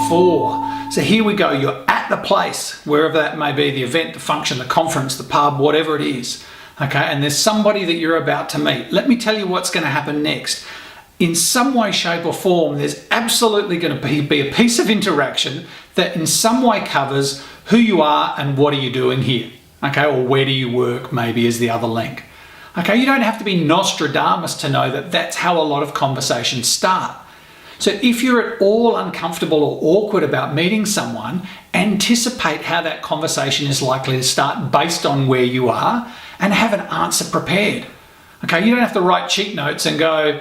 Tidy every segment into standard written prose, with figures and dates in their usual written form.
before. So here we go, you're at the place, wherever that may be, the event, the function, the conference, the pub, whatever it is. Okay, and there's somebody that you're about to meet. Let me tell you what's going to happen next. In some way, shape or form, there's absolutely going to be a piece of interaction that in some way covers who you are and what are you doing here. Okay, or where do you work, maybe is the other link. Okay, you don't have to be Nostradamus to know that that's how a lot of conversations start. So if you're at all uncomfortable or awkward about meeting someone, anticipate how that conversation is likely to start based on where you are and have an answer prepared. Okay, you don't have to write cheat notes and go,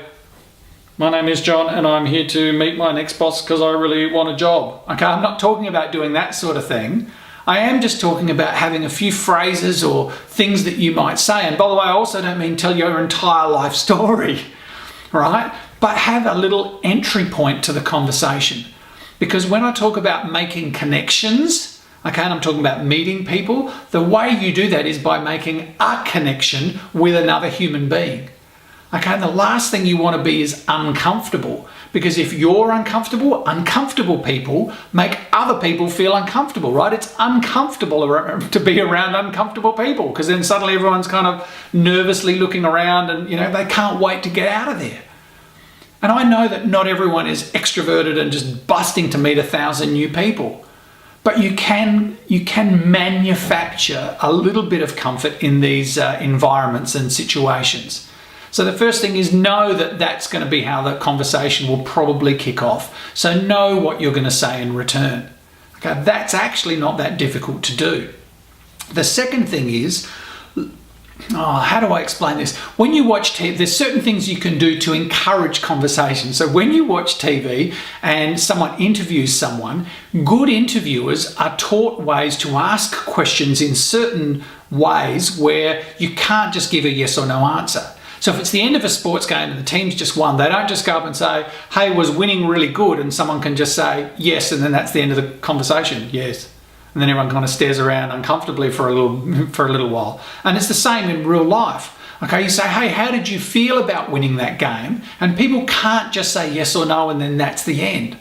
my name is John and I'm here to meet my next boss because I really want a job. Okay, I'm not talking about doing that sort of thing. I am just talking about having a few phrases or things that you might say. And by the way, I also don't mean tell your entire life story, right? But have a little entry point to the conversation. Because when I talk about making connections, okay, and I'm talking about meeting people, the way you do that is by making a connection with another human being. Okay, and the last thing you want to be is uncomfortable. Because if you're uncomfortable, uncomfortable people make other people feel uncomfortable, right? It's uncomfortable to be around uncomfortable people because then suddenly everyone's kind of nervously looking around and, they can't wait to get out of there. And I know that not everyone is extroverted and just busting to meet 1,000 new people, but you can manufacture a little bit of comfort in these environments and situations. So the first thing is know that that's going to be how the conversation will probably kick off. So know what you're going to say in return. Okay, that's actually not that difficult to do. The second thing is, how do I explain this? When you watch TV, there's certain things you can do to encourage conversation. So when you watch TV and someone interviews someone, good interviewers are taught ways to ask questions in certain ways where you can't just give a yes or no answer. So if it's the end of a sports game and the team's just won, they don't just go up and say, hey, was winning really good? And someone can just say yes, and then that's the end of the conversation, yes. And then everyone kind of stares around uncomfortably for a little while. And it's the same in real life. Okay, you say, hey, how did you feel about winning that game? And people can't just say yes or no, and then that's the end.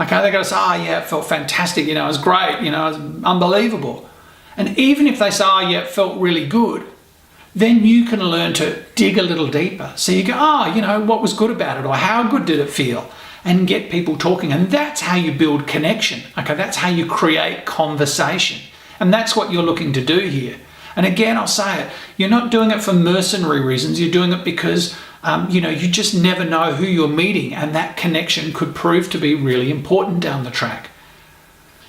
Okay, they got to say, oh yeah, it felt fantastic, it was great, it was unbelievable. And even if they say, oh yeah, it felt really good, then you can learn to dig a little deeper. So you go, what was good about it? Or how good did it feel? And get people talking. And that's how you build connection. Okay, that's how you create conversation. And that's what you're looking to do here. And again, I'll say it, you're not doing it for mercenary reasons. You're doing it because, you just never know who you're meeting. And that connection could prove to be really important down the track.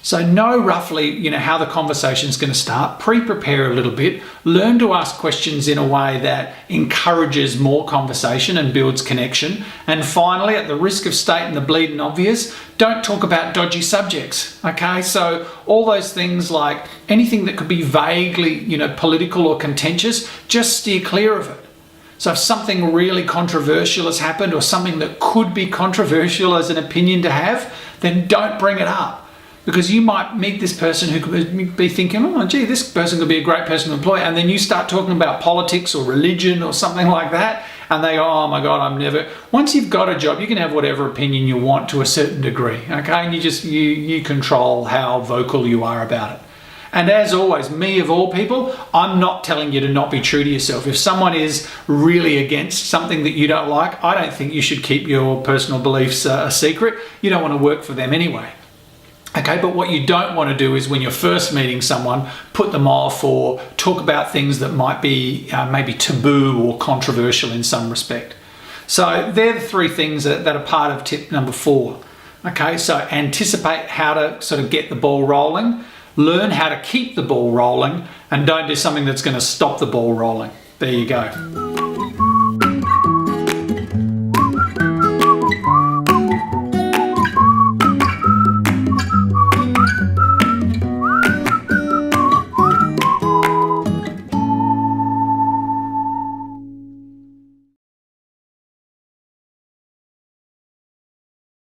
So know roughly, how the conversation is going to start, pre-prepare a little bit, learn to ask questions in a way that encourages more conversation and builds connection. And finally, at the risk of stating the bleeding obvious, don't talk about dodgy subjects, okay? So all those things like anything that could be vaguely, political or contentious, just steer clear of it. So if something really controversial has happened or something that could be controversial as an opinion to have, then don't bring it up. Because you might meet this person who could be thinking, oh, gee, this person could be a great person to employ. And then you start talking about politics or religion or something like that. And they go, oh my God, Once you've got a job, you can have whatever opinion you want to a certain degree. Okay. And you control how vocal you are about it. And as always, me of all people, I'm not telling you to not be true to yourself. If someone is really against something that you don't like, I don't think you should keep your personal beliefs a secret. You don't want to work for them anyway. Okay, but what you don't want to do is when you're first meeting someone, put them off or talk about things that might be maybe taboo or controversial in some respect. So they're the three things that are part of tip number 4. Okay, so anticipate how to sort of get the ball rolling, learn how to keep the ball rolling, and don't do something that's going to stop the ball rolling. There you go.